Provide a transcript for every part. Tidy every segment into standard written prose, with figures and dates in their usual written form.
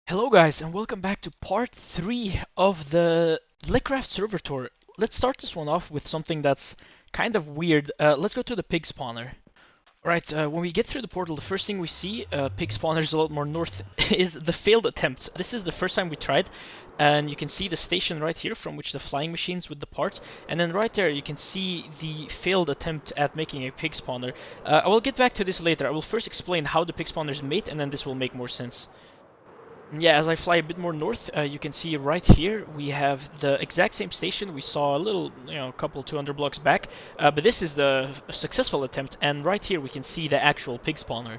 Hello guys and welcome back to part 3 of the Lechraft server tour. Let's start this one off with something that's kind of weird. Let's go to the pig spawner. Alright, when we get through the portal, the first thing we see, pig spawners a lot more north, is the failed attempt. This is the first time we tried, and you can see the station right here from which the flying machines with the part, and then right there you can see the failed attempt at making a pig spawner. I will get back to this later. I will first explain how the pig spawners mate, and then this will make more sense. Yeah, as I fly a bit more north, you can see right here we have the exact same station we saw a little, couple 200 blocks back, but this is the successful attempt, and right here we can see the actual pig spawner.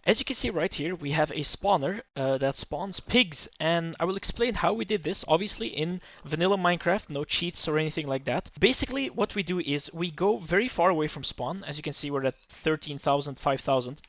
As you can see right here, we have a spawner that spawns pigs, and I will explain how we did this. Obviously in vanilla Minecraft, no cheats or anything like that. Basically what we do is we go very far away from spawn. As you can see, we're at 13,000, 5,000.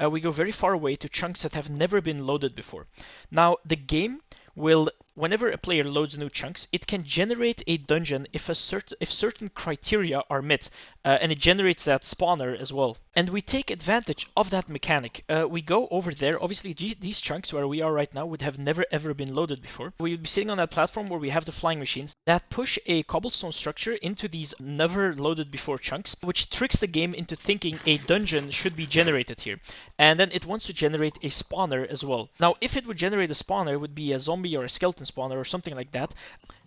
We go very far away to chunks that have never been loaded before. Now the game will, whenever a player loads new chunks, it can generate a dungeon if certain criteria are met, and it generates that spawner as well. And we take advantage of that mechanic. We go over there. Obviously, these chunks where we are right now would have never ever been loaded before. We would be sitting on that platform where we have the flying machines that push a cobblestone structure into these never loaded before chunks, which tricks the game into thinking a dungeon should be generated here. And then it wants to generate a spawner as well. Now, if it would generate a spawner, it would be a zombie or a skeleton spawner or something like that.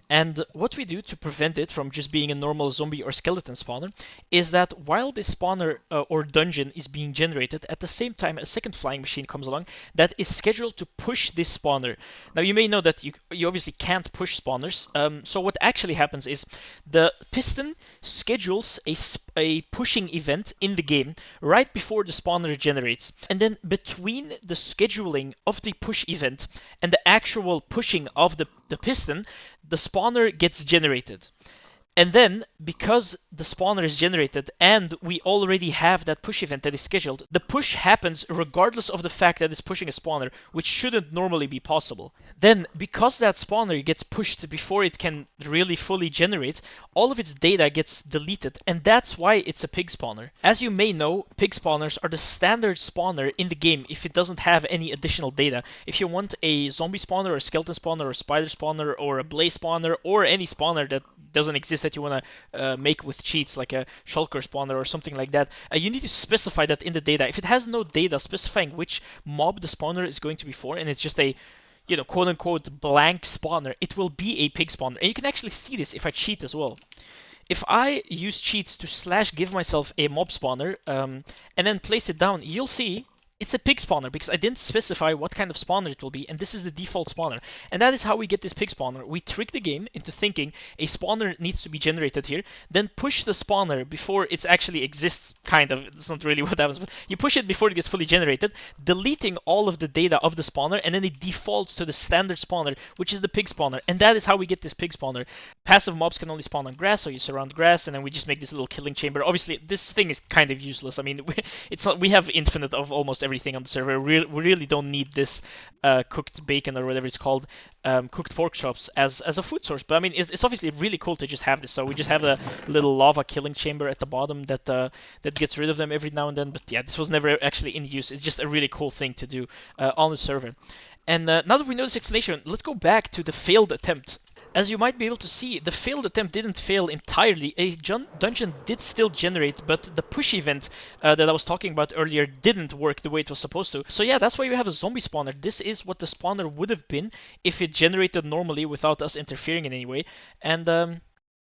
And what we do to prevent it from just being a normal zombie or skeleton spawner is that while this spawner or dungeon is being generated, at the same time a second flying machine comes along that is scheduled to push this spawner. Now you may know that you obviously can't push spawners, so what actually happens is the piston schedules a pushing event in the game right before the spawner generates, and then between the scheduling of the push event and the actual pushing of the piston, the spawner gets generated. And then, because the spawner is generated and we already have that push event that is scheduled, the push happens regardless of the fact that it's pushing a spawner, which shouldn't normally be possible. Then, because that spawner gets pushed before it can really fully generate, all of its data gets deleted, and that's why it's a pig spawner. As you may know, pig spawners are the standard spawner in the game if it doesn't have any additional data. If you want a zombie spawner, or a skeleton spawner, or a spider spawner, or a blaze spawner, or any spawner that doesn't exist that you want to make with cheats, like a shulker spawner or something like that, you need to specify that in the data. If it has no data specifying which mob the spawner is going to be for, and it's just a quote unquote blank spawner, it will be a pig spawner. And you can actually see this if I cheat as well. If I use cheats to /give myself a mob spawner and then place it down, you'll see it's a pig spawner because I didn't specify what kind of spawner it will be, and this is the default spawner. And that is how we get this pig spawner. We trick the game into thinking a spawner needs to be generated here, then push the spawner before it actually exists, kind of. It's not really what happens, but you push it before it gets fully generated, deleting all of the data of the spawner, and then it defaults to the standard spawner, which is the pig spawner. And that is how we get this pig spawner. Passive mobs can only spawn on grass, so you surround grass, and then we just make this little killing chamber. Obviously, this thing is kind of useless. I mean, we have infinite of almost everything on the server. We really don't need this cooked bacon or whatever it's called, cooked pork chops as a food source. But I mean, it's obviously really cool to just have this. So we just have a little lava killing chamber at the bottom that gets rid of them every now and then. But yeah, this was never actually in use. It's just a really cool thing to do on the server. And now that we know this explanation, let's go back to the failed attempt. As you might be able to see, the failed attempt didn't fail entirely. A dungeon did still generate, but the push event that I was talking about earlier didn't work the way it was supposed to. So yeah, that's why we have a zombie spawner. This is what the spawner would have been if it generated normally without us interfering in any way. And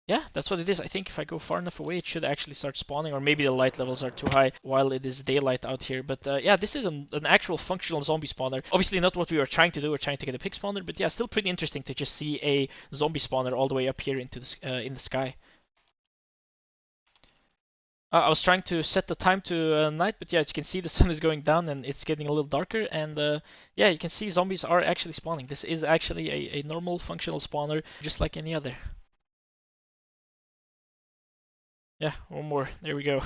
yeah, that's what it is. I think if I go far enough away, it should actually start spawning, or maybe the light levels are too high while it is daylight out here. But yeah, this is an actual functional zombie spawner. Obviously not what we were trying to do. We're trying to get a pig spawner, but yeah, still pretty interesting to just see a zombie spawner all the way up here into the in the sky. I was trying to set the time to night, but yeah, as you can see, the sun is going down and it's getting a little darker. And yeah, you can see zombies are actually spawning. This is actually a normal functional spawner, just like any other. Yeah, one more. There we go.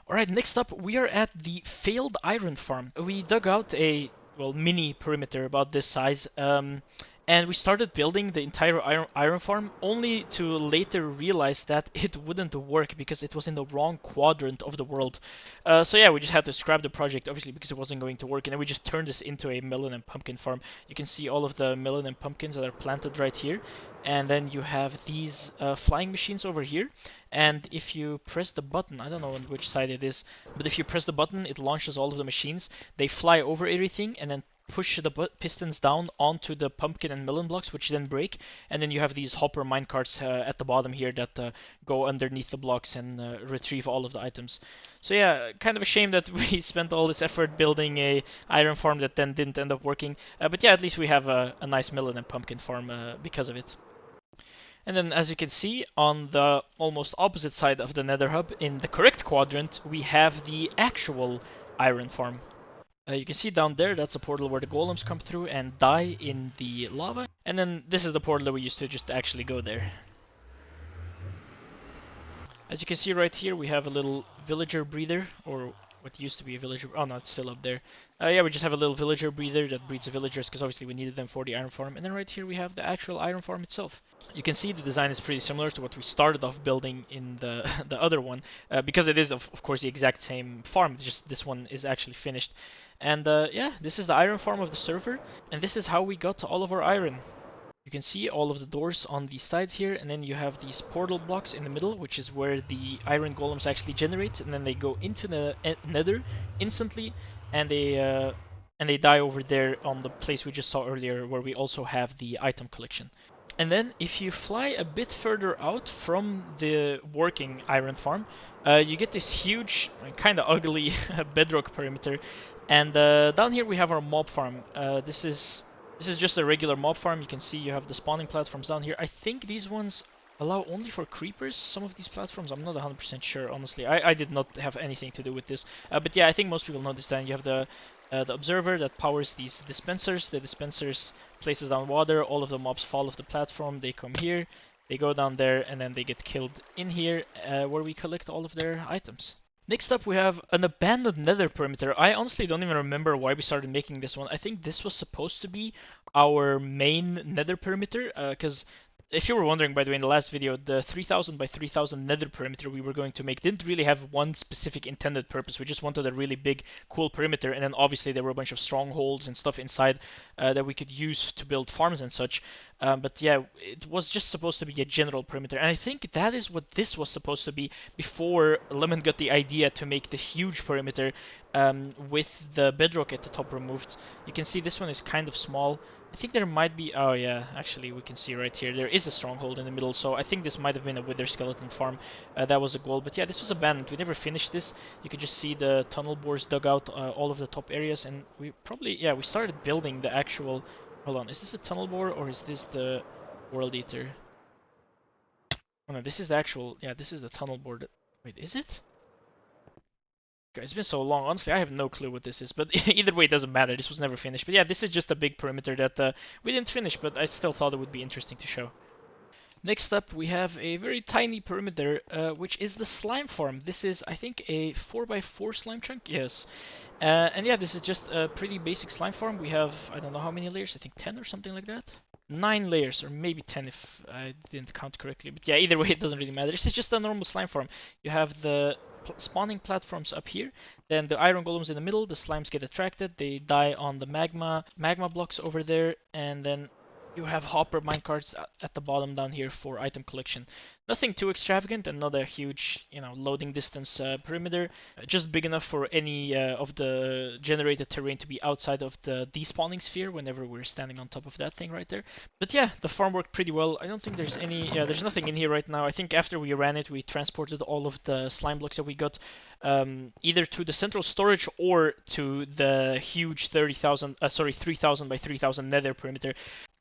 Alright, next up we are at the failed iron farm. We dug out a, well, mini perimeter about this size, and And we started building the entire iron farm, only to later realize that it wouldn't work because it was in the wrong quadrant of the world. So yeah, we just had to scrap the project, obviously, because it wasn't going to work, and then we just turned this into a melon and pumpkin farm. You can see all of the melon and pumpkins that are planted right here, and then you have these flying machines over here. And if you press the button, I don't know on which side it is, but if you press the button, it launches all of the machines. They fly over everything and then push the pistons down onto the pumpkin and melon blocks, which then break, and then you have these hopper minecarts at the bottom here that go underneath the blocks and retrieve all of the items. So yeah, kind of a shame that we spent all this effort building a iron farm that then didn't end up working, but yeah, at least we have a nice melon and pumpkin farm because of it. And then as you can see, on the almost opposite side of the nether hub, in the correct quadrant, we have the actual iron farm. You can see down there, that's a portal where the golems come through and die in the lava. And then this is the portal that we used to just actually go there. As you can see right here, we have a little villager breeder, or what used to be a villager. Oh no, it's still up there. Yeah, we just have a little villager breeder that breeds villagers because obviously we needed them for the iron farm. And then right here we have the actual iron farm itself. You can see the design is pretty similar to what we started off building in the the other one, because it is of course the exact same farm. Just this one is actually finished. And yeah, this is the iron farm of the server, and this is how we got to all of our iron. You can see all of the doors on the sides here, and then you have these portal blocks in the middle, which is where the iron golems actually generate, and then they go into the nether instantly, and they die over there on the place we just saw earlier, where we also have the item collection. And then if you fly a bit further out from the working iron farm, you get this huge, kind of ugly bedrock perimeter. And down here we have our mob farm. This is just a regular mob farm. You can see you have the spawning platforms down here. I think these ones allow only for creepers, some of these platforms. I'm not 100% sure, honestly. I did not have anything to do with this. But yeah, I think most people know this. Then you have the observer that powers these dispensers. The dispensers places down water. All of the mobs fall off the platform. They come here, they go down there, and then they get killed in here, where we collect all of their items. Next up, we have an abandoned nether perimeter. I honestly don't even remember why we started making this one. I think this was supposed to be our main nether perimeter, because if you were wondering, by the way, in the last video, the 3000 by 3000 nether perimeter we were going to make didn't really have one specific intended purpose. We just wanted a really big, cool perimeter, and then obviously there were a bunch of strongholds and stuff inside that we could use to build farms and such. But yeah, it was just supposed to be a general perimeter, and I think that is what this was supposed to be before Lemon got the idea to make the huge perimeter with the bedrock at the top removed. You can see this one is kind of small. I think there might be, oh yeah, actually we can see right here, there is a stronghold in the middle, so I think this might have been a wither skeleton farm. That was a goal, but yeah, this was abandoned. We never finished this. You could just see the tunnel bores dug out all of the top areas, and we probably, yeah, we started building the actual, hold on, is this a tunnel bore or is this the world eater? Oh no, this is the actual, yeah, this is the tunnel bore. Wait, is it? It's been so long. Honestly, I have no clue what this is, but either way, it doesn't matter. This was never finished. But yeah, this is just a big perimeter that we didn't finish, but I still thought it would be interesting to show. Next up, we have a very tiny perimeter, which is the slime farm. This is, I think, a 4x4 slime chunk. Yes. And yeah, this is just a pretty basic slime farm. We have, I don't know how many layers, I think 10 or something like that. 9 layers, or maybe 10 if I didn't count correctly. But yeah, either way, it doesn't really matter. This is just a normal slime farm. You have the spawning platforms up here, then the iron golems in the middle, the slimes get attracted, they die on the magma blocks over there, and then you have hopper minecarts at the bottom down here for item collection. Nothing too extravagant and not a huge, loading distance perimeter. Just big enough for any of the generated terrain to be outside of the despawning sphere whenever we're standing on top of that thing right there. But yeah, the farm worked pretty well. I don't think there's any, there's nothing in here right now. I think after we ran it, we transported all of the slime blocks that we got either to the central storage or to the huge 30,000, 3,000 by 3,000 nether perimeter.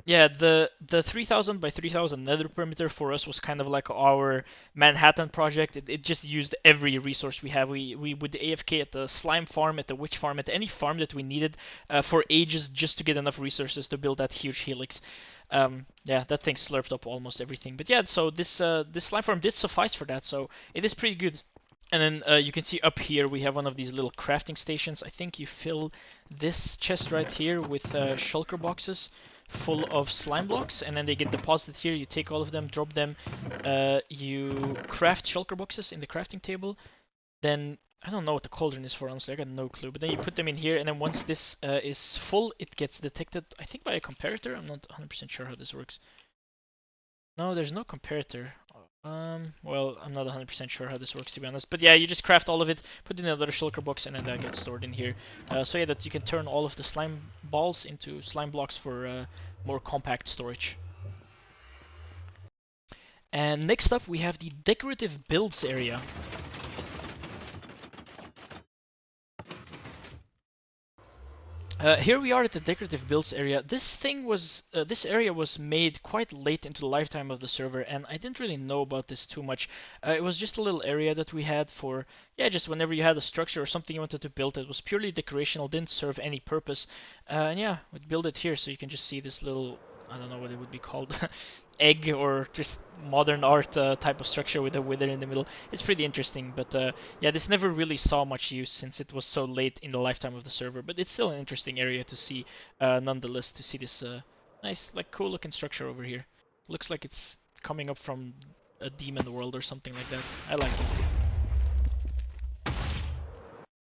Yeah, the 3000 by 3000 nether perimeter for us was kind of like our Manhattan project. It just used every resource we have. We would AFK at the slime farm, at the witch farm, at any farm that we needed for ages just to get enough resources to build that huge helix. Yeah, that thing slurped up almost everything. But yeah, so this slime farm did suffice for that, so it is pretty good. And then you can see up here we have one of these little crafting stations. I think you fill this chest right here with shulker boxes. full of slime blocks, and then they get deposited here. You take all of them, drop them, you craft shulker boxes in the crafting table. Then I don't know what the cauldron is for, honestly. I got no clue. But then you put them in here, and then once this is full, it gets detected, I think, by a comparator. I'm not 100% sure how this works. No, there's no comparator. Well, I'm not 100% sure how this works, to be honest. But yeah, you just craft all of it, put it in another shulker box, and then that gets stored in here. So yeah, that you can turn all of the slime balls into slime blocks for more compact storage. And next up, we have the decorative builds area. Here we are at the decorative builds area. This area was made quite late into the lifetime of the server, and I didn't really know about this too much. It was just a little area that we had for, yeah, just whenever you had a structure or something you wanted to build. It was purely decorational, didn't serve any purpose. And yeah, we'd build it here, so you can just see this little, I don't know what it would be called, egg or just modern art type of structure with a wither in the middle. It's pretty interesting, but yeah, this never really saw much use since it was so late in the lifetime of the server, but it's still an interesting area to see nonetheless, to see this nice, like, cool looking structure over here. Looks like it's coming up from a demon world or something like that. I like it.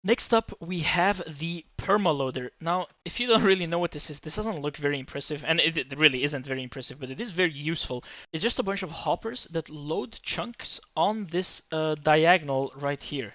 Next up, we have the Perma loader. Now, if you don't really know what this is, this doesn't look very impressive, and it really isn't very impressive, but it is very useful. It's just a bunch of hoppers that load chunks on this diagonal right here.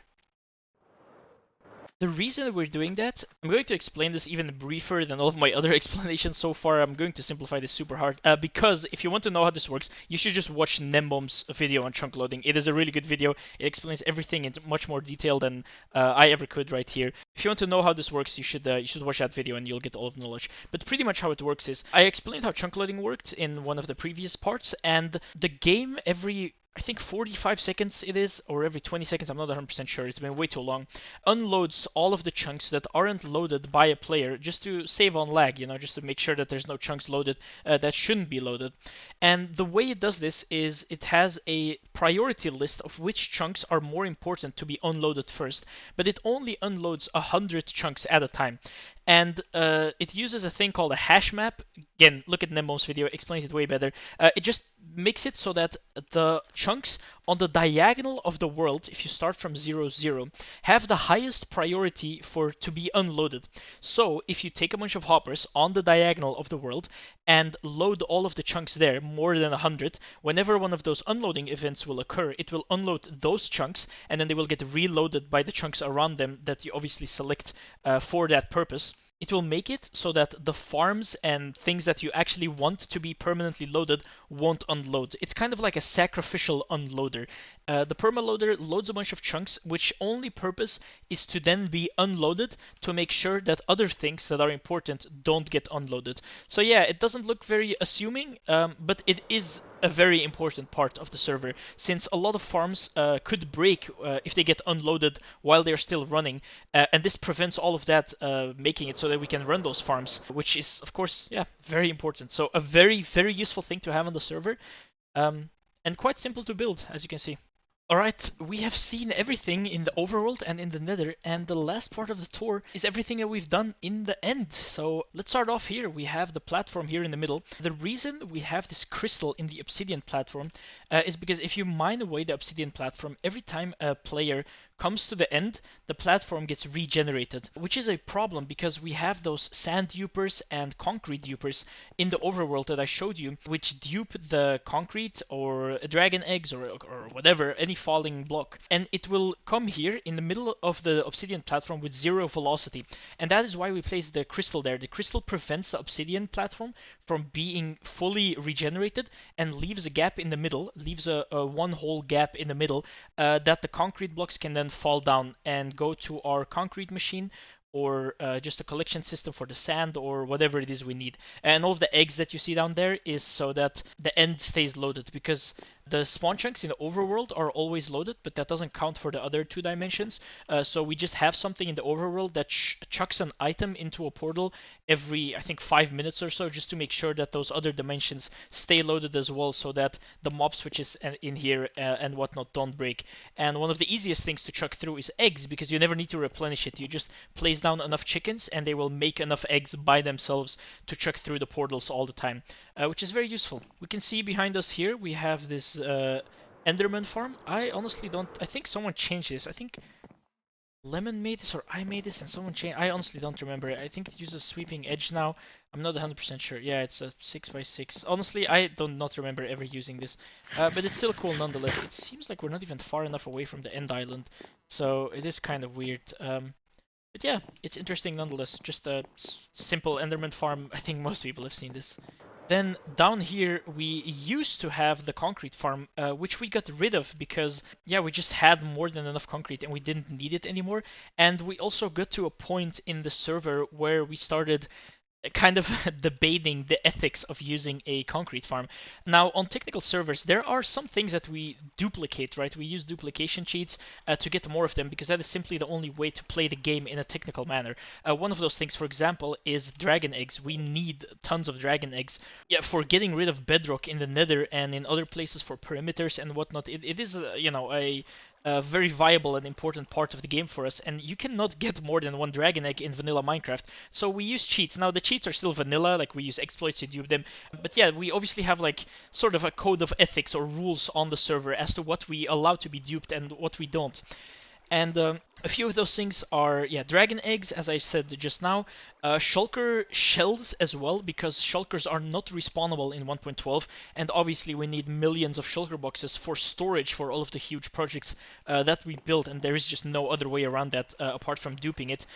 The reason that we're doing that, I'm going to explain this even briefer than all of my other explanations so far. I'm going to simplify this super hard, because if you want to know how this works, you should just watch Nembom's video on chunk loading. It is a really good video. It explains everything in much more detail than I ever could right here. If you want to know how this works, you should watch that video and you'll get all of the knowledge. But pretty much how it works is, I explained how chunk loading worked in one of the previous parts, and the game every, I think 45 seconds it is, or every 20 seconds, I'm not 100% sure, it's been way too long, unloads all of the chunks that aren't loaded by a player, just to save on lag, you know, just to make sure that there's no chunks loaded that shouldn't be loaded. And the way it does this is it has a priority list of which chunks are more important to be unloaded first, but it only unloads 100 chunks at a time. And it uses a thing called a hash map. Again, look at Nembo's video, explains it way better. It just makes it so that the chunks on the diagonal of the world, if you start from 0, 0, have the highest priority to be unloaded. So if you take a bunch of hoppers on the diagonal of the world and load all of the chunks there, more than 100, whenever one of those unloading events will occur, it will unload those chunks, and then they will get reloaded by the chunks around them that you obviously select for that purpose. It will make it so that the farms and things that you actually want to be permanently loaded won't unload. It's kind of like a sacrificial unloader. The perma loader loads a bunch of chunks, which only purpose is to then be unloaded to make sure that other things that are important don't get unloaded. So yeah, it doesn't look very assuming, but it is a very important part of the server, since a lot of farms could break if they get unloaded while they're still running, and this prevents all of that, making it so that we can run those farms, which is, of course, yeah, very important. So a very, very useful thing to have on the server, and quite simple to build, as you can see. Alright, we have seen everything in the overworld and in the nether, and the last part of the tour is everything that we've done in the end. So let's start off here. We have the platform here in the middle. The reason we have this crystal in the obsidian platform is because if you mine away the obsidian platform, every time a player comes to the end, the platform gets regenerated, which is a problem because we have those sand dupers and concrete dupers in the overworld that I showed you, which dupe the concrete or dragon eggs or whatever, any falling block. And it will come here in the middle of the obsidian platform with 0 velocity. And that is why we place the crystal there. The crystal prevents the obsidian platform from being fully regenerated and leaves a gap in the middle, leaves a one whole gap in the middle that the concrete blocks can then fall down and go to our concrete machine, or just a collection system for the sand, or whatever it is we need. And all of the eggs that you see down there is so that the end stays loaded, because The spawn chunks in the overworld are always loaded, but that doesn't count for the other 2 dimensions. So we just have something in the overworld that chucks an item into a portal every, I think, 5 minutes or so, just to make sure that those other dimensions stay loaded as well, so that the mob switches in here and whatnot don't break. And one of the easiest things to chuck through is eggs, because you never need to replenish it. You just place down enough chickens and they will make enough eggs by themselves to chuck through the portals all the time, which is very useful. We can see behind us here we have this Enderman farm. I honestly don't. I think someone changed this. I think Lemon made this or I made this and someone changed. I honestly don't remember. I think it uses sweeping edge now. I'm not 100% sure. Yeah, it's a 6x6. Honestly, I don't not remember ever using this, but it's still cool nonetheless. It seems like we're not even far enough away from the end island, so it is kind of weird. But yeah, it's interesting nonetheless. Just a simple Enderman farm. I think most people have seen this. Then down here we used to have the concrete farm, which we got rid of because, yeah, we just had more than enough concrete and we didn't need it anymore. And we also got to a point in the server where we started kind of debating the ethics of using a concrete farm. Now, on technical servers, there are some things that we duplicate, right? We use duplication cheats to get more of them, because that is simply the only way to play the game in a technical manner. One of those things, for example, is dragon eggs. We need tons of dragon eggs, yeah, for getting rid of bedrock in the nether and in other places for perimeters and whatnot. It is, you know, a very viable and important part of the game for us, and you cannot get more than one dragon egg in vanilla Minecraft, so we use cheats. Now, the cheats are still vanilla, like we use exploits to dupe them, but yeah, we obviously have like sort of a code of ethics or rules on the server as to what we allow to be duped and what we don't. And a few of those things are, yeah, dragon eggs, as I said just now, shulker shells as well, because shulkers are not respawnable in 1.12, and obviously we need millions of shulker boxes for storage for all of the huge projects that we built, and there is just no other way around that apart from duping it.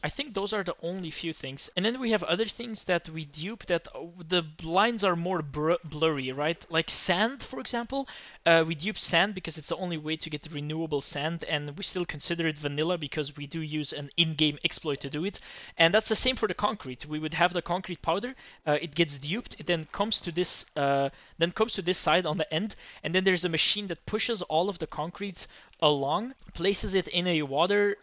I think those are the only few things. And then we have other things that we dupe that the lines are more blurry, right? Like sand, for example. We dupe sand because it's the only way to get renewable sand, and we still consider it vanilla because we do use an in-game exploit to do it. And that's the same for the concrete. We would have the concrete powder. It gets duped. It then comes to this side on the end, and then there's a machine that pushes all of the concrete along, places it in a water.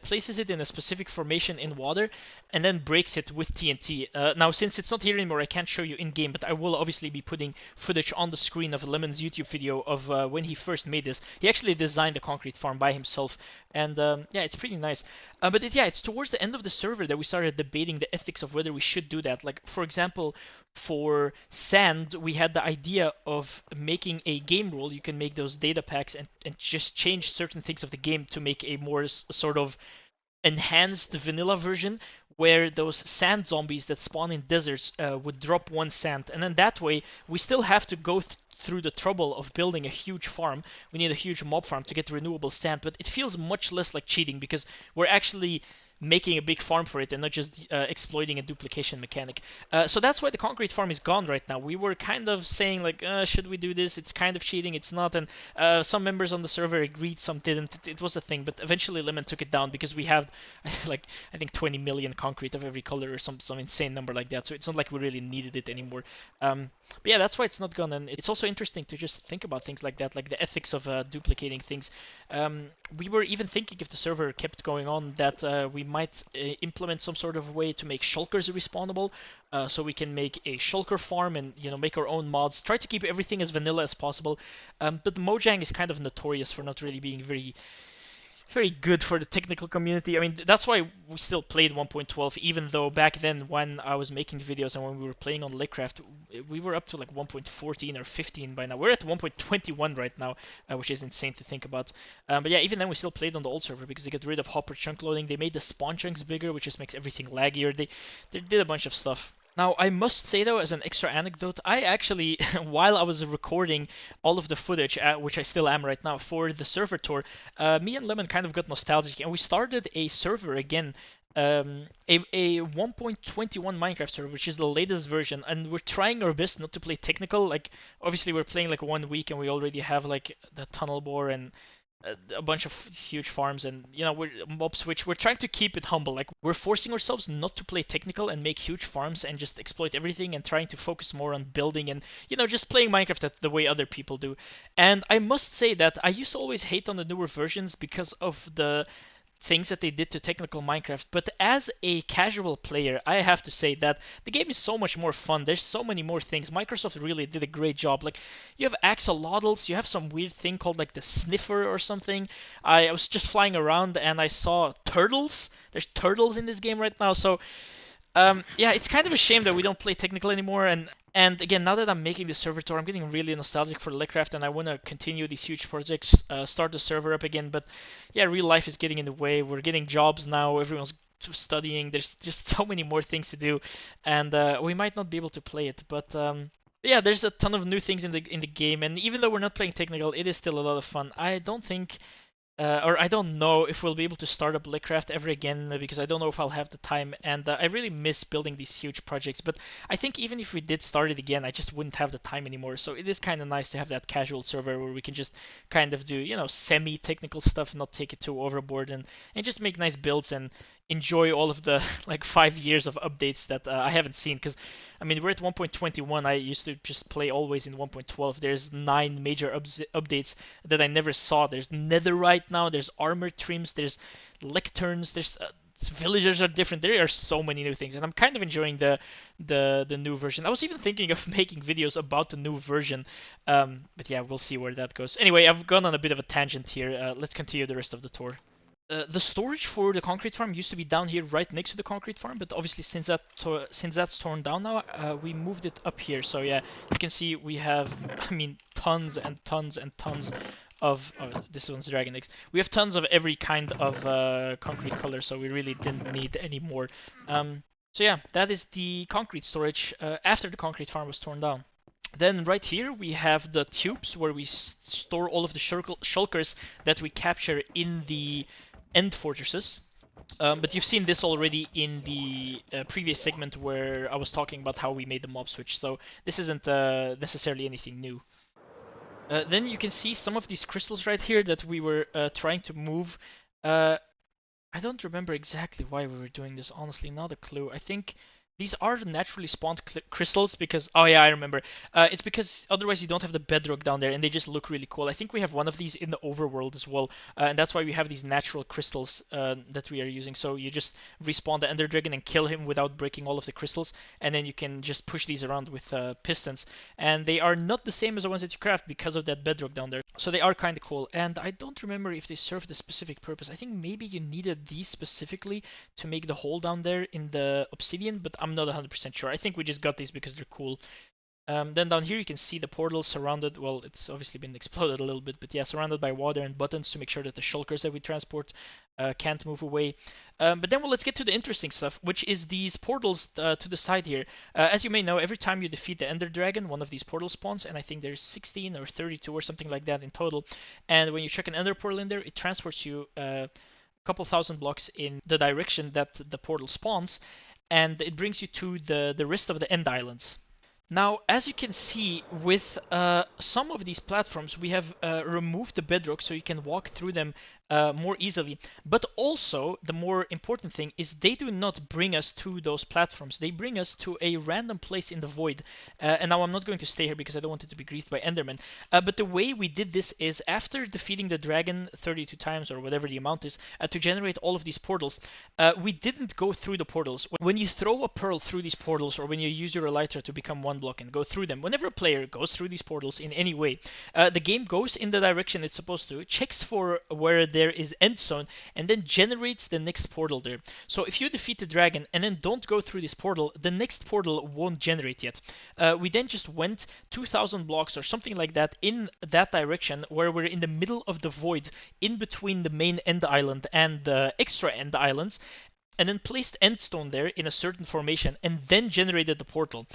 Places it in a specific formation in water, and then breaks it with TNT. Now, since it's not here anymore, I can't show you in game, but I will obviously be putting footage on the screen of Lemon's YouTube video of when he first made this. He actually designed the concrete farm by himself, and yeah, it's pretty nice. But it's towards the end of the server that we started debating the ethics of whether we should do that. Like, for example, for sand, we had the idea of making a game rule. You can make those data packs and just change certain things of the game to make a more sort of enhanced vanilla version, where those sand zombies that spawn in deserts would drop one sand, and then that way we still have to go through the trouble of building a huge farm. We need a huge mob farm to get renewable sand, but it feels much less like cheating because we're actually making a big farm for it and not just exploiting a duplication mechanic. So that's why the concrete farm is gone right now. We were kind of saying like, should we do this? It's kind of cheating, it's not, and some members on the server agreed, some didn't. It was a thing, but eventually Lemon took it down because we have like, I think 20 million concrete of every color or some insane number like that, so it's not like we really needed it anymore. But yeah, that's why it's not gone, and it's also interesting to just think about things like that, like the ethics of duplicating things. We were even thinking, if the server kept going on, that we might implement some sort of way to make shulkers respawnable, so we can make a shulker farm and, you know, make our own mods, try to keep everything as vanilla as possible. But Mojang is kind of notorious for not really being very good for the technical community. I mean, that's why we still played 1.12, even though back then when I was making videos and when we were playing on Lechraft, we were up to like 1.14 or 15 by now. We're at 1.21 right now, which is insane to think about. But yeah, even then we still played on the old server because they got rid of hopper chunk loading. They made the spawn chunks bigger, which just makes everything laggier. They did a bunch of stuff. Now, I must say though, as an extra anecdote, I actually, while I was recording all of the footage, which I still am right now, for the server tour, me and Lemon kind of got nostalgic, and we started a server again, a 1.21 Minecraft server, which is the latest version, and we're trying our best not to play technical. Like, obviously we're playing like 1 week, and we already have like the tunnel bore and a bunch of huge farms, and you know, we're mobswitch. We're trying to keep it humble. Like, we're forcing ourselves not to play technical and make huge farms and just exploit everything, and trying to focus more on building and, you know, just playing Minecraft the way other people do. And I must say that I used to always hate on the newer versions because of the things that they did to technical Minecraft, but as a casual player, I have to say that the game is so much more fun. There's so many more things. Microsoft really did a great job. Like, you have axolotls, you have some weird thing called like the sniffer or something. I was just flying around and I saw turtles. There's turtles in this game right now, so yeah, it's kind of a shame that we don't play technical anymore. And again, now that I'm making the server tour, I'm getting really nostalgic for Lechraft, and I want to continue these huge projects, start the server up again. But yeah, real life is getting in the way. We're getting jobs now. Everyone's studying. There's just so many more things to do, and we might not be able to play it. But yeah, there's a ton of new things in the game, and even though we're not playing technical, it is still a lot of fun. I don't think or I don't know if we'll be able to start up Lechraft ever again because I don't know if I'll have the time, and I really miss building these huge projects. But I think even if we did start it again, I just wouldn't have the time anymore. So it is kind of nice to have that casual server where we can just kind of do, you know, semi-technical stuff, not take it too overboard, and just make nice builds and enjoy all of the like 5 years of updates that I haven't seen. Because I mean, we're at 1.21. I used to just play always in 1.12. There's 9 major updates that I never saw. There's netherite now. There's armor trims. There's lecterns. There's villagers are different. There are so many new things, and I'm kind of enjoying the new version. I was even thinking of making videos about the new version, but yeah, we'll see where that goes. Anyway, I've gone on a bit of a tangent here. Let's continue the rest of the tour. The storage for the concrete farm used to be down here right next to the concrete farm, but obviously since that's torn down now, we moved it up here. So yeah, you can see we have, I mean, tons and tons and tons of this one's dragon eggs. We have tons of every kind of concrete color, so we really didn't need any more. So yeah, that is the concrete storage after the concrete farm was torn down. Then right here we have the tubes where we store all of the shulkers that we capture in the end fortresses. But you've seen this already in the previous segment where I was talking about how we made the mob switch, so this isn't necessarily anything new. Then you can see some of these crystals right here that we were trying to move. I don't remember exactly why we were doing this, honestly, not a clue. I think these are naturally spawned crystals because, oh yeah, I remember. It's because otherwise you don't have the bedrock down there and they just look really cool. I think we have one of these in the overworld as well, and that's why we have these natural crystals that we are using. So you just respawn the ender dragon and kill him without breaking all of the crystals, and then you can just push these around with pistons. And they are not the same as the ones that you craft because of that bedrock down there. So they are kind of cool, and I don't remember if they served a specific purpose. I think maybe you needed these specifically to make the hole down there in the obsidian, but I'm not 100% sure. I think we just got these because they're cool. Then down here you can see the portal surrounded, well, it's obviously been exploded a little bit, but yeah, surrounded by water and buttons to make sure that the shulkers that we transport can't move away. But then, well, let's get to the interesting stuff, which is these portals to the side here. As you may know, every time you defeat the ender dragon, one of these portals spawns, and I think there's 16 or 32 or something like that in total. And when you chuck an ender portal in there, it transports you a couple thousand blocks in the direction that the portal spawns, and it brings you to the rest of the end islands. Now, as you can see, with some of these platforms, we have removed the bedrock so you can walk through them more easily. But also, the more important thing is they do not bring us to those platforms. They bring us to a random place in the void. And now I'm not going to stay here because I don't want it to be griefed by Endermen. But the way we did this is after defeating the dragon 32 times or whatever the amount is to generate all of these portals, we didn't go through the portals. When you throw a pearl through these portals or when you use your elytra to become one block and go through them, whenever a player goes through these portals in any way, the game goes in the direction it's supposed to, checks for where there is end zone, and then generates the next portal there. So if you defeat the dragon and then don't go through this portal, the next portal won't generate yet. We then just went 2,000 blocks or something like that in that direction where we're in the middle of the void in between the main end island and the extra end islands, and then placed endstone there in a certain formation, and then generated the portal.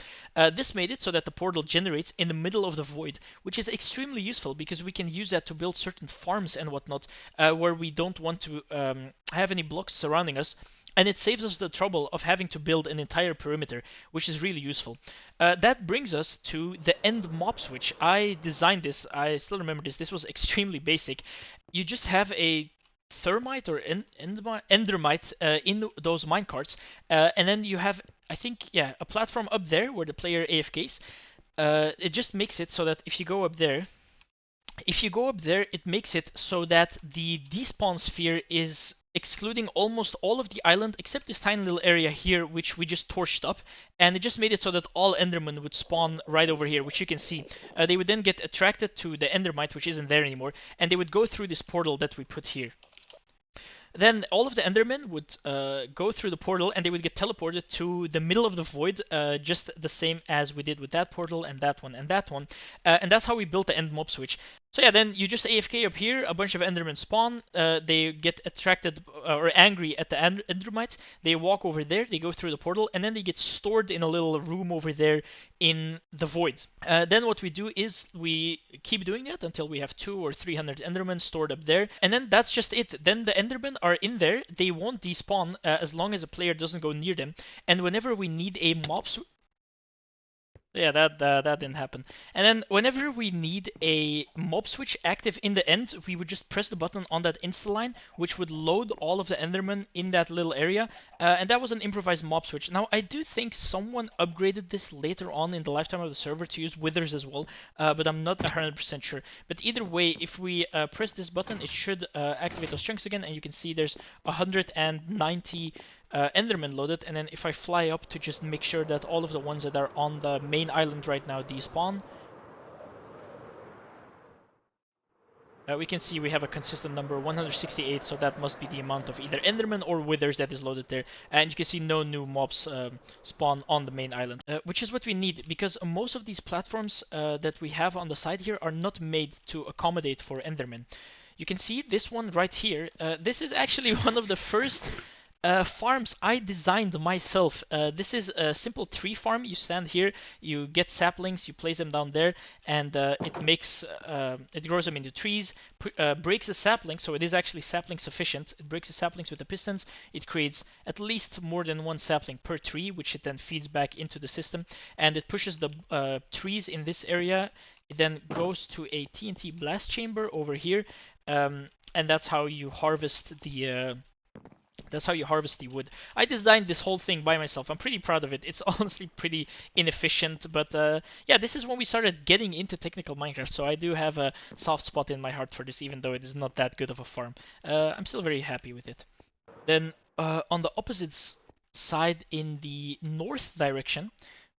This made it so that the portal generates in the middle of the void, which is extremely useful because we can use that to build certain farms and whatnot, where we don't want to have any blocks surrounding us. and it saves us the trouble of having to build an entire perimeter, which is really useful. That brings us to the end mob switch. I designed this. I still remember this. This was extremely basic. You just have a thermite or endermite in those minecarts, and then you have, I think, yeah, a platform up there where the player AFKs. It just makes it so that if you go up there, it makes it so that the despawn sphere is excluding almost all of the island except this tiny little area here, which we just torched up, and it just made it so that all endermen would spawn right over here, which you can see. They would then get attracted to the endermite, which isn't there anymore, and they would go through this portal that we put here. Then all of the Endermen would go through the portal and they would get teleported to the middle of the void, just the same as we did with that portal and that one and that one. And that's how we built the end mob switch. So yeah, then you just AFK up here, a bunch of Endermen spawn, they get attracted or angry at the Endermite, they walk over there, they go through the portal, and then they get stored in a little room over there in the void. Then what we do is we keep doing that until we have 200 or 300 Endermen stored up there, and then that's just it. Then the Endermen are in there, they won't despawn as long as a player doesn't go near them, and whenever we need a mob yeah, that didn't happen. And then whenever we need a mob switch active in the end, we would just press the button on that insta line, which would load all of the Endermen in that little area. And that was an improvised mob switch. Now, I do think someone upgraded this later on in the lifetime of the server to use withers as well, but I'm not 100% sure. But either way, if we press this button, it should activate those chunks again, and you can see there's 190 Enderman loaded, and then if I fly up to just make sure that all of the ones that are on the main island right now despawn, we can see we have a consistent number, 168, so that must be the amount of either Enderman or Withers that is loaded there. And you can see no new mobs spawn on the main island, which is what we need, because most of these platforms that we have on the side here are not made to accommodate for Endermen. You can see this one right here. This is actually one of the first farms I designed myself. This is a simple tree farm. You stand here, you get saplings, you place them down there, and it grows them into trees, breaks the saplings, so it is actually sapling sufficient. It breaks the saplings with the pistons. It creates at least more than one sapling per tree, which it then feeds back into the system, and it pushes the trees in this area. It then goes to a TNT blast chamber over here, and that's how you harvest the wood. I designed this whole thing by myself. I'm pretty proud of it. It's honestly pretty inefficient, but yeah, this is when we started getting into technical Minecraft, so I do have a soft spot in my heart for this, even though it is not that good of a farm. I'm still very happy with it. Then on the opposite side in the north direction,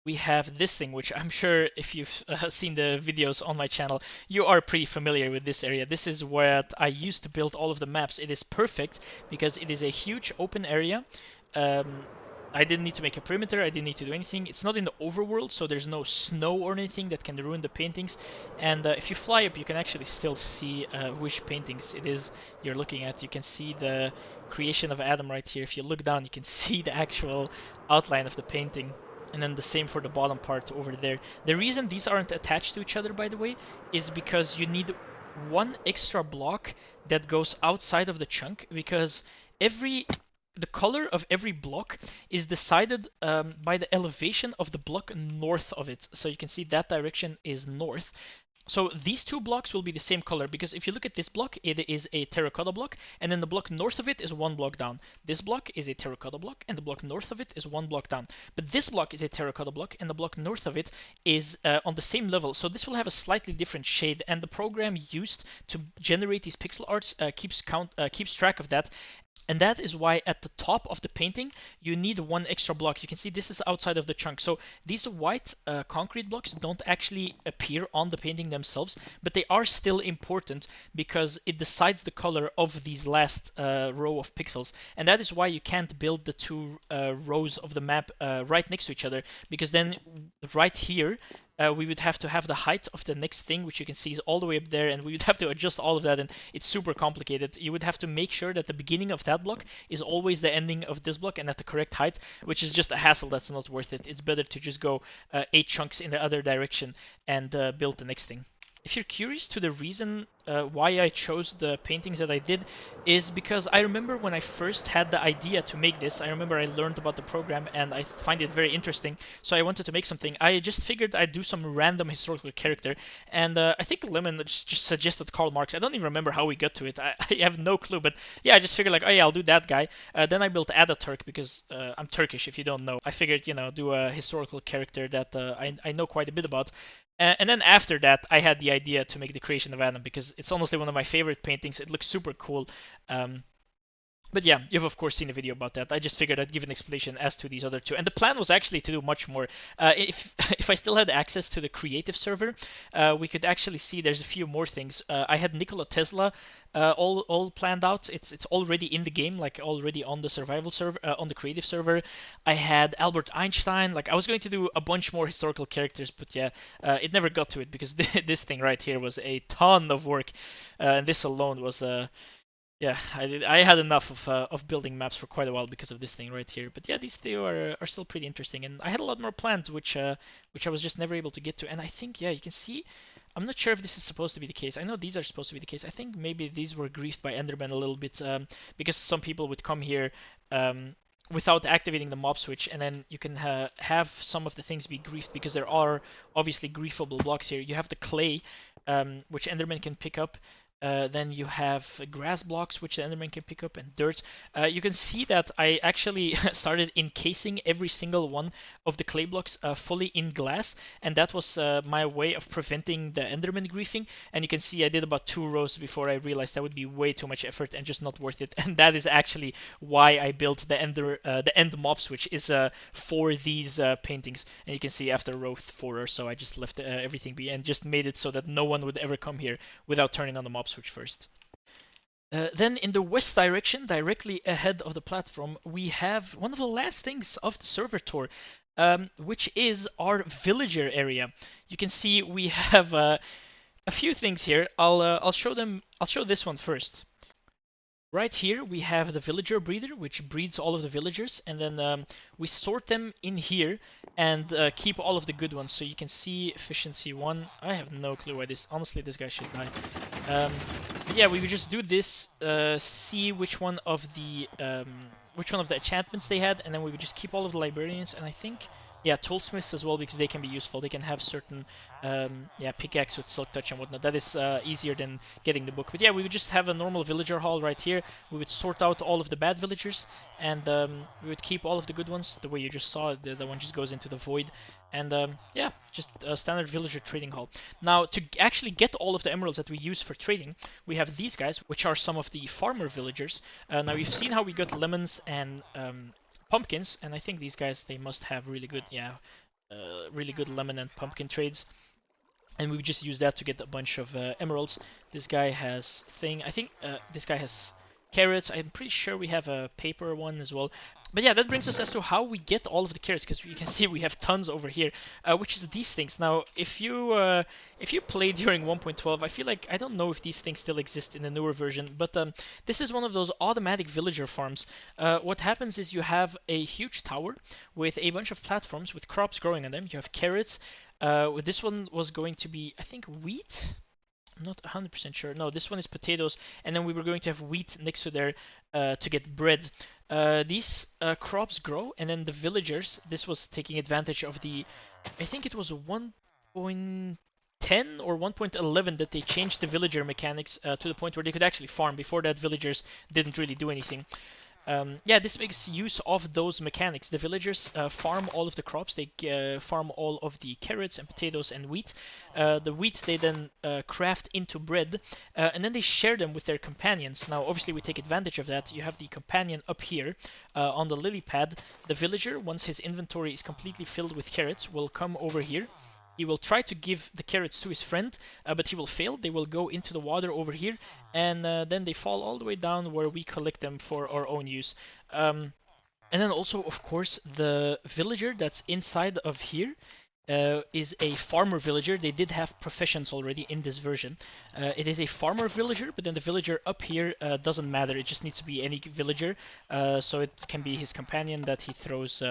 we have this thing, which I'm sure if you've seen the videos on my channel, you are pretty familiar with this area. This is where I used to build all of the maps. It is perfect because it is a huge open area. I didn't need to make a perimeter, I didn't need to do anything. It's not in the overworld, so there's no snow or anything that can ruin the paintings. And if you fly up, you can actually still see which paintings it is you're looking at. You can see the creation of Adam right here. If you look down, you can see the actual outline of the painting. And then the same for the bottom part over there. The reason these aren't attached to each other, by the way, is because you need one extra block that goes outside of the chunk, because the color of every block is decided by the elevation of the block north of it. So you can see that direction is north. So these two blocks will be the same color, because if you look at this block, it is a terracotta block, and then the block north of it is one block down. This block is a terracotta block, and the block north of it is one block down. But this block is a terracotta block, and the block north of it is on the same level. So this will have a slightly different shade, and the program used to generate these pixel arts keeps track of that. And that is why at the top of the painting, you need one extra block. You can see this is outside of the chunk. So these white concrete blocks don't actually appear on the painting themselves, but they are still important because it decides the color of these last row of pixels. And that is why you can't build the two rows of the map right next to each other, because then right here, we would have to have the height of the next thing, which you can see is all the way up there, and we would have to adjust all of that, and it's super complicated. You would have to make sure that the beginning of that block is always the ending of this block and at the correct height, which is just a hassle that's not worth it. It's better to just go 8 chunks in the other direction and build the next thing. if you're curious to the reason why I chose the paintings that I did, is because I remember when I first had the idea to make this, I remember I learned about the program and I find it very interesting, so I wanted to make something. I just figured I'd do some random historical character, and I think Lemon just suggested Karl Marx. I don't even remember how we got to it. I have no clue, but yeah, I just figured like, oh yeah, I'll do that guy. Then I built Ataturk because I'm Turkish, if you don't know. I figured, you know, do a historical character that I know quite a bit about. And then after that, I had the idea to make the creation of Adam because it's honestly one of my favorite paintings. It looks super cool. Um, but yeah, you've of course seen a video about that. I just figured I'd give an explanation as to these other two. And the plan was actually to do much more. If if I still had access to the creative server, we could actually see there's a few more things. I had Nikola Tesla all planned out. It's already in the game, like already on the survival server, on the creative server. I had Albert Einstein. Like I was going to do a bunch more historical characters, but yeah, it never got to it because this thing right here was a ton of work, and this alone was yeah, I had enough of building maps for quite a while because of this thing right here. But yeah, these two are still pretty interesting, and I had a lot more planned, which I was just never able to get to. And I think yeah, you can see. I'm not sure if this is supposed to be the case. I know these are supposed to be the case. I think maybe these were griefed by Enderman a little bit because some people would come here without activating the mob switch, and then you can have some of the things be griefed because there are obviously griefable blocks here. You have the clay, which Enderman can pick up. Then you have grass blocks, which the Enderman can pick up, and dirt. You can see that I actually started encasing every single one of the clay blocks fully in glass, and that was my way of preventing the Enderman griefing. And you can see I did about 2 rows before I realized that would be way too much effort and just not worth it. And that is actually why I built the end mob switch is for these paintings. And you can see after row 4 or so, I just left everything be and just made it so that no one would ever come here without turning on the mob switch first. Then in the west direction, directly ahead of the platform, we have one of the last things of the server tour, which is our villager area. You can see we have a few things here. I'll show them. I'll show this one first. Right here we have the villager breeder, which breeds all of the villagers, and then we sort them in here and keep all of the good ones. So you can see efficiency 1. I have no clue why this. Honestly, this guy should die. But yeah, we would just do this, see which one of the enchantments they had, and then we would just keep all of the librarians. And I think, yeah, toolsmiths as well, because they can be useful. They can have certain, yeah, pickaxe with silk touch and whatnot. That is easier than getting the book. But yeah, we would just have a normal villager hall right here. We would sort out all of the bad villagers, and we would keep all of the good ones. The way you just saw, the one just goes into the void. And yeah, just a standard villager trading hall. Now, to actually get all of the emeralds that we use for trading, we have these guys, which are some of the farmer villagers. Now, we've seen how we got lemons and pumpkins, and I think these guys, they must have really good, yeah, really good lemon and pumpkin trades. And we would just use that to get a bunch of emeralds. This guy has thing. I think this guy has carrots. I'm pretty sure we have a paper one as well. But yeah, that brings us as to how we get all of the carrots, because you can see we have tons over here, which is these things. Now, if you play during 1.12, I feel like, I don't know if these things still exist in the newer version, but this is one of those automatic villager farms. What happens is you have a huge tower with a bunch of platforms with crops growing on them. You have carrots. This one was going to be, I think, wheat. I'm not 100% sure. No, this one is potatoes, and then we were going to have wheat next to there to get bread. These crops grow, and then the villagers, this was taking advantage of the, I think it was 1.10 or 1.11 that they changed the villager mechanics to the point where they could actually farm. Before that, villagers didn't really do anything. Yeah, this makes use of those mechanics. The villagers farm all of the crops. They farm all of the carrots and potatoes and wheat. The wheat they then craft into bread, and then they share them with their companions. Now, obviously, we take advantage of that. You have the companion up here on the lily pad. The villager, once his inventory is completely filled with carrots, will come over here. He will try to give the carrots to his friend, but he will fail. They will go into the water over here, and then they fall all the way down where we collect them for our own use. And then also, of course, the villager that's inside of here is a farmer villager. They did have professions already in this version. It is a farmer villager, but then the villager up here doesn't matter. It just needs to be any villager. So it can be his companion that he throws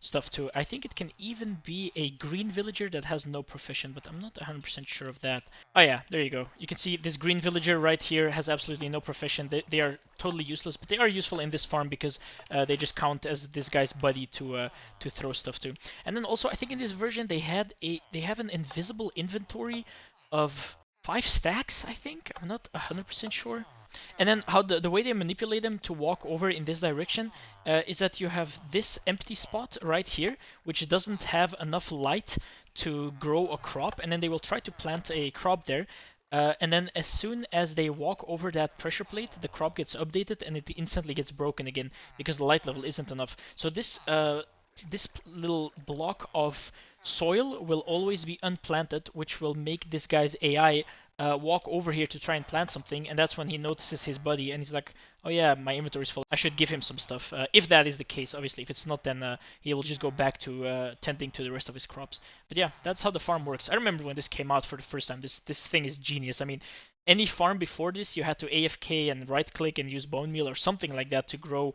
stuff too. I think it can even be a green villager that has no profession, but I'm not 100% sure of that. Oh yeah, there you go. You can see this green villager right here has absolutely no profession. They are totally useless, but they are useful in this farm because they just count as this guy's buddy to throw stuff to. And then also, I think in this version they have an invisible inventory of 5 stacks. I think I'm not 100% sure. And then how the way they manipulate them to walk over in this direction is that you have this empty spot right here, which doesn't have enough light to grow a crop, and then they will try to plant a crop there. And then as soon as they walk over that pressure plate, the crop gets updated and it instantly gets broken again because the light level isn't enough. So this little block of soil will always be unplanted, which will make this guy's AI walk over here to try and plant something, and that's when he notices his buddy and he's like, oh yeah, my inventory's full, I should give him some stuff. If that is the case, obviously. If it's not, then he will just go back to tending to the rest of his crops. But yeah, that's how the farm works. I remember when this came out for the first time. This thing is genius. I mean, any farm before this, you had to AFK and right click and use bone meal or something like that to grow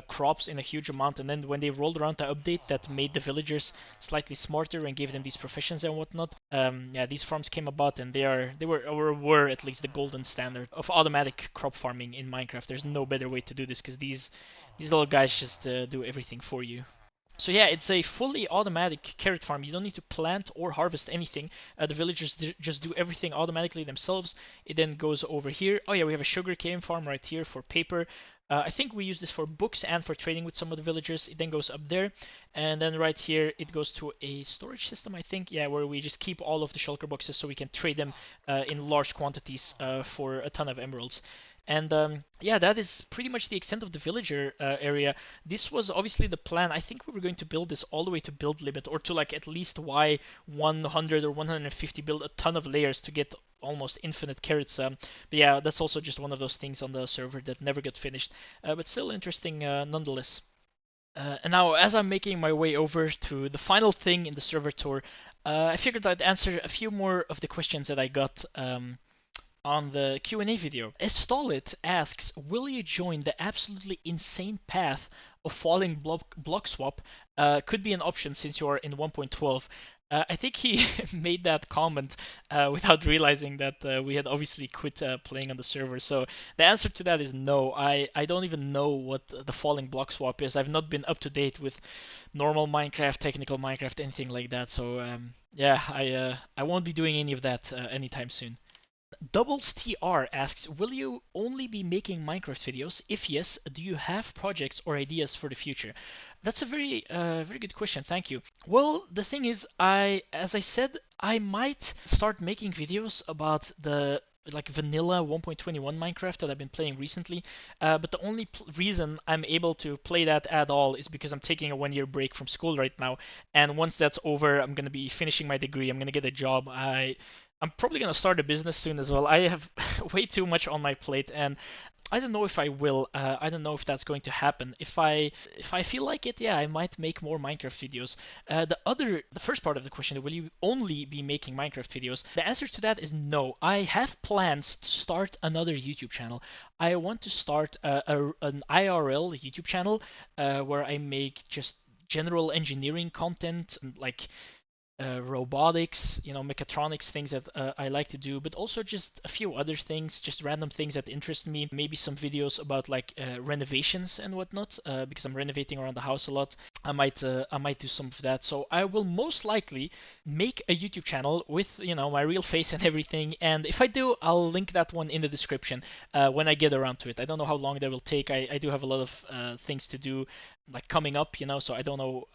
crops in a huge amount, and then when they rolled around the update that made the villagers slightly smarter and gave them these professions and whatnot, yeah, these farms came about, and they were at least the golden standard of automatic crop farming in Minecraft. There's no better way to do this because these little guys just do everything for you. So yeah, it's a fully automatic carrot farm. You don't need to plant or harvest anything. The villagers just do everything automatically themselves. It then goes over here. Oh yeah, we have a sugarcane farm right here for paper. I think we use this for books and for trading with some of the villagers. It then goes up there, and then right here it goes to a storage system, I think. Yeah, where we just keep all of the shulker boxes so we can trade them in large quantities for a ton of emeralds. And yeah, that is pretty much the extent of the villager area. This was obviously the plan. I think we were going to build this all the way to build limit, or to like at least Y 100 or 150, build a ton of layers to get almost infinite carrots. But yeah, that's also just one of those things on the server that never got finished. But still interesting nonetheless. And now, as I'm making my way over to the final thing in the server tour, I figured I'd answer a few more of the questions that I got on the Q&A video. Estallit asks, will you join the absolutely insane path of falling block swap? Could be an option since you are in 1.12. I think he made that comment without realizing that we had obviously quit playing on the server. So the answer to that is no. I don't even know what the falling block swap is. I've not been up to date with normal Minecraft, technical Minecraft, anything like that. So yeah, I won't be doing any of that anytime soon. Doubles TR asks, will you only be making Minecraft videos? If yes, do you have projects or ideas for the future? That's a very good question. Thank you. Well, the thing is, as I said, I might start making videos about the like vanilla 1.21 Minecraft that I've been playing recently, but the only reason I'm able to play that at all is because I'm taking a 1 year break from school right now, and once that's over, I'm gonna be finishing my degree. I'm gonna get a job. I'm probably gonna start a business soon as well. I have way too much on my plate, and I don't know if I will. I don't know if that's going to happen. If I feel like it, yeah, I might make more Minecraft videos. The first part of the question, will you only be making Minecraft videos? The answer to that is no. I have plans to start another YouTube channel. I want to start an IRL YouTube channel where I make just general engineering content, like robotics, mechatronics, things that I like to do, but also just a few other things, just random things that interest me. Maybe some videos about like renovations and whatnot, because I'm renovating around the house a lot. I might do some of that. So I will most likely make a YouTube channel with my real face and everything. And if I do, I'll link that one in the description when I get around to it. I don't know how long that will take. I do have a lot of things to do like coming up, so I don't know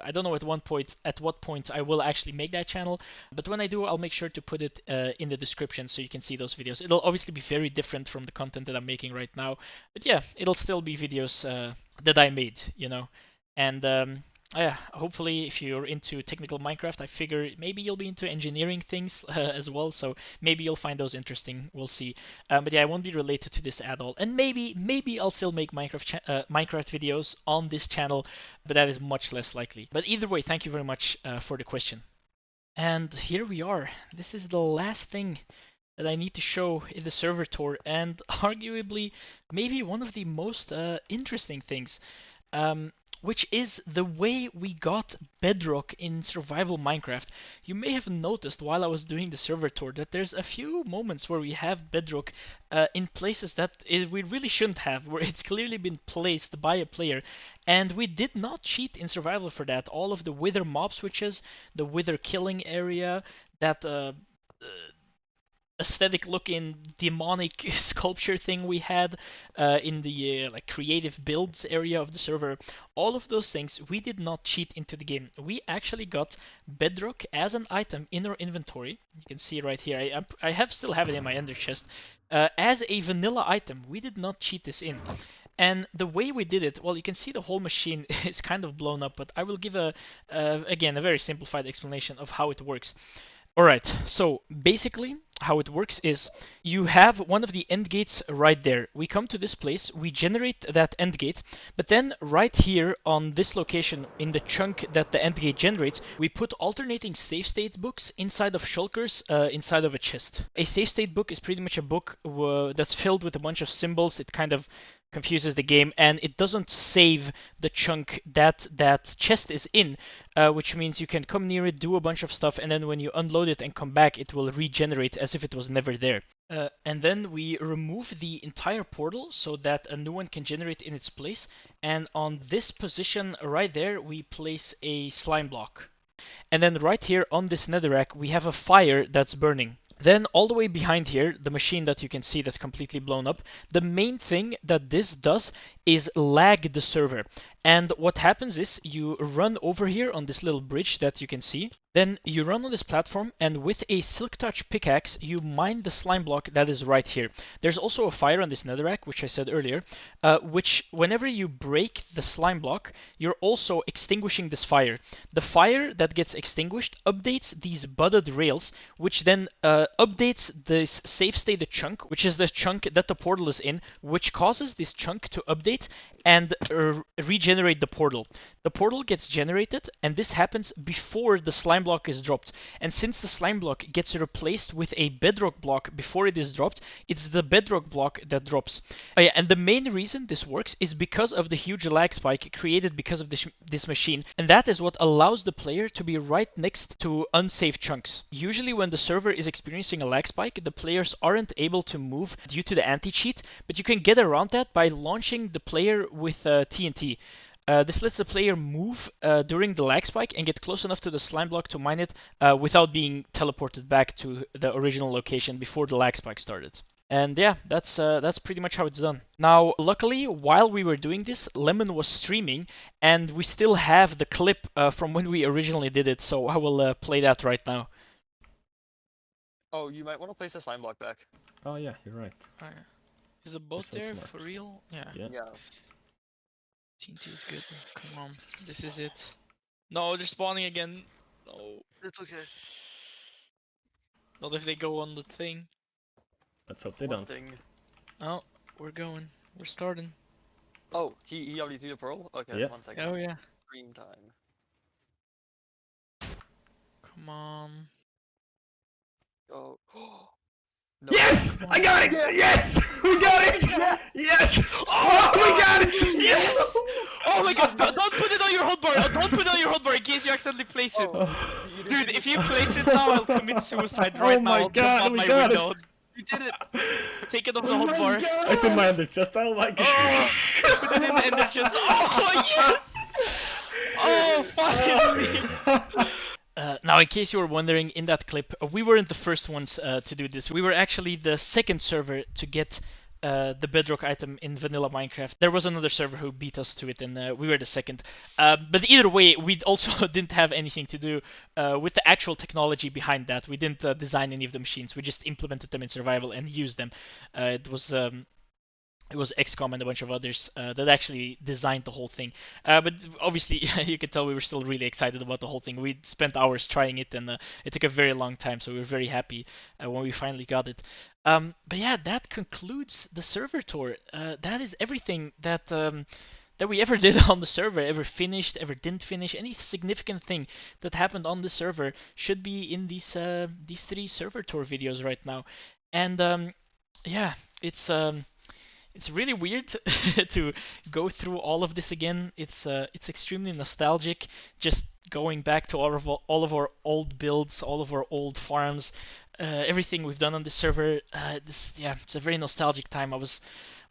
at what point I will actually make that channel, but when I do, I'll make sure to put it in the description so you can see those videos. It'll obviously be very different from the content that I'm making right now, but yeah, it'll still be videos that I made, and yeah, hopefully if you're into technical Minecraft, I figure maybe you'll be into engineering things as well, so maybe you'll find those interesting. We'll see. But yeah, I won't be related to this at all. And maybe I'll still make Minecraft videos on this channel, but that is much less likely. But either way, thank you very much for the question. And here we are. This is the last thing that I need to show in the server tour, and arguably maybe one of the most interesting things. which is the way we got Bedrock in survival Minecraft. You may have noticed while I was doing the server tour that there's a few moments where we have Bedrock in places that we really shouldn't have, where it's clearly been placed by a player, and we did not cheat in survival for that. All of the wither mob switches, the wither killing area, that aesthetic looking demonic sculpture thing we had in the like creative builds area of the server, all of those things we did not cheat into the game. We actually got Bedrock as an item in our inventory. You can see right here. I still have it in my ender chest as a vanilla item. We did not cheat this in. And the way we did it, well, you can see the whole machine is kind of blown up, but I will give again a very simplified explanation of how it works. Alright, so basically how it works is you have one of the end gates right there. We come to this place, we generate that end gate, but then right here on this location in the chunk that the end gate generates, we put alternating save state books inside of shulkers inside of a chest. A save state book is pretty much a book that's filled with a bunch of symbols. It kind of confuses the game, and it doesn't save the chunk that that chest is in, which means you can come near it, do a bunch of stuff, and then when you unload it and come back, it will regenerate as if it was never there. And then we remove the entire portal so that a new one can generate in its place, and on this position right there, we place a slime block. And then right here on this netherrack, we have a fire that's burning. Then all the way behind here, the machine that you can see that's completely blown up, the main thing that this does is lag the server. And what happens is you run over here on this little bridge that you can see. Then you run on this platform, and with a silk touch pickaxe, you mine the slime block that is right here. There's also a fire on this netherrack, which I said earlier, which whenever you break the slime block, you're also extinguishing this fire. The fire that gets extinguished updates these budded rails, which then updates this save state chunk, which is the chunk that the portal is in, which causes this chunk to update and regenerate the portal. The portal gets generated, and this happens before the slime block is dropped. And since the slime block gets replaced with a bedrock block before it is dropped, it's the bedrock block that drops. Oh yeah, and the main reason this works is because of the huge lag spike created because of this machine, and that is what allows the player to be right next to unsafe chunks. Usually when the server is experiencing a lag spike, the players aren't able to move due to the anti-cheat, but you can get around that by launching the player with TNT. This lets the player move during the lag spike and get close enough to the slime block to mine it without being teleported back to the original location before the lag spike started. And yeah, that's pretty much how it's done. Now, luckily, while we were doing this, Lemon was streaming, and we still have the clip from when we originally did it, so I will play that right now. Oh, you might want to place the slime block back. Oh yeah, you're right. Oh, yeah. Is the boat so there smart. for real? Yeah. Yeah. TNT is good. Come on, this is it. No, they're spawning again. No. It's okay. Not if they go on the thing. Let's hope they One don't. thing. Oh, we're going. We're starting. Oh, he already threw the pearl? Okay, Yeah. 1 second. Oh yeah. Dream time. Come on. Go. No. Yes! I got it! Yes! We got it! Yes! Oh, we got it! Yes! Oh my god, don't put it on your hotbar! Don't put it on your hotbar in case you accidentally place it! Oh, you Dude, did if you place it now, I'll commit suicide right now. my I'll god, jump out we my got it. window. You did it! Take it off the hotbar. It's in my ender chest. Oh my god! Oh, put it in and then just. Oh, yes! Oh, finally! Now, in case you were wondering, in that clip, we weren't the first ones to do this. We were actually the second server to get the Bedrock item in vanilla Minecraft. There was another server who beat us to it, and we were the second. But either way, we also didn't have anything to do with the actual technology behind that. We didn't design any of the machines. We just implemented them in survival and used them. It was XCOM and a bunch of others that actually designed the whole thing. But obviously, you could tell we were still really excited about the whole thing. We spent hours trying it, and it took a very long time, so we were very happy when we finally got it. But yeah, that concludes the server tour. That is everything that we ever did on the server, ever finished, ever didn't finish. Any significant thing that happened on the server should be in these 3 server tour videos right now. And yeah, it's really weird to go through all of this again. It's extremely nostalgic, just going back to all of our old builds, all of our old farms, everything we've done on the server. Yeah, it's a very nostalgic time. I was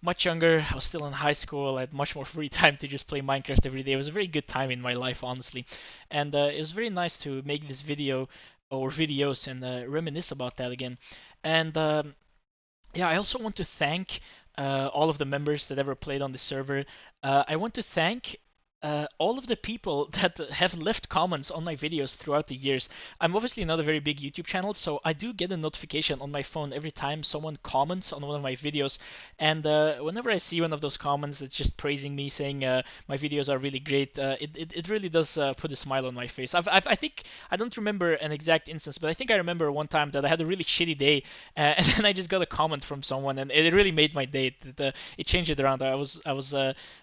much younger. I was still in high school. I had much more free time to just play Minecraft every day. It was a very good time in my life, honestly, and it was very nice to make this video or videos and reminisce about that again. And yeah, I also want to thank all of the members that ever played on the server. I want to thank all of the people that have left comments on my videos throughout the years. I'm obviously not a very big YouTube channel, so I do get a notification on my phone every time someone comments on one of my videos. And whenever I see one of those comments that's just praising me, saying my videos are really great, it really does put a smile on my face. I think, I don't remember an exact instance, but I think I remember one time that I had a really shitty day, and then I just got a comment from someone, and it really made my day. It changed it around. I was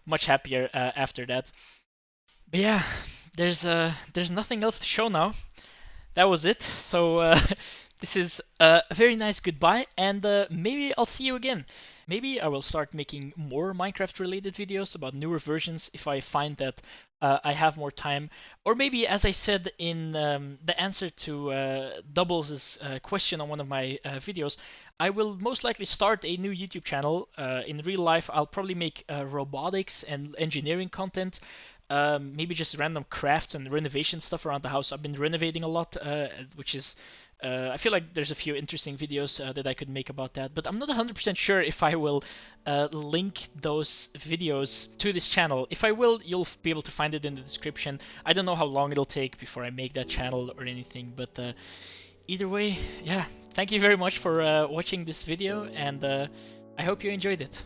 much happier after that. But yeah, there's nothing else to show now. That was it. So this is a very nice goodbye, and maybe I'll see you again. Maybe I will start making more Minecraft related videos about newer versions if I find that I have more time. Or maybe, as I said in the answer to Doubles' question on one of my videos, I will most likely start a new YouTube channel. In real life, I'll probably make robotics and engineering content. Maybe just random crafts and renovation stuff around the house. I've been renovating a lot, which is I feel like there's a few interesting videos that I could make about that, but I'm not 100% sure if I will link those videos to this channel. If I will, you'll be able to find it in the description. I don't know how long it'll take before I make that channel or anything, but either way, yeah, thank you very much for watching this video, and I hope you enjoyed it.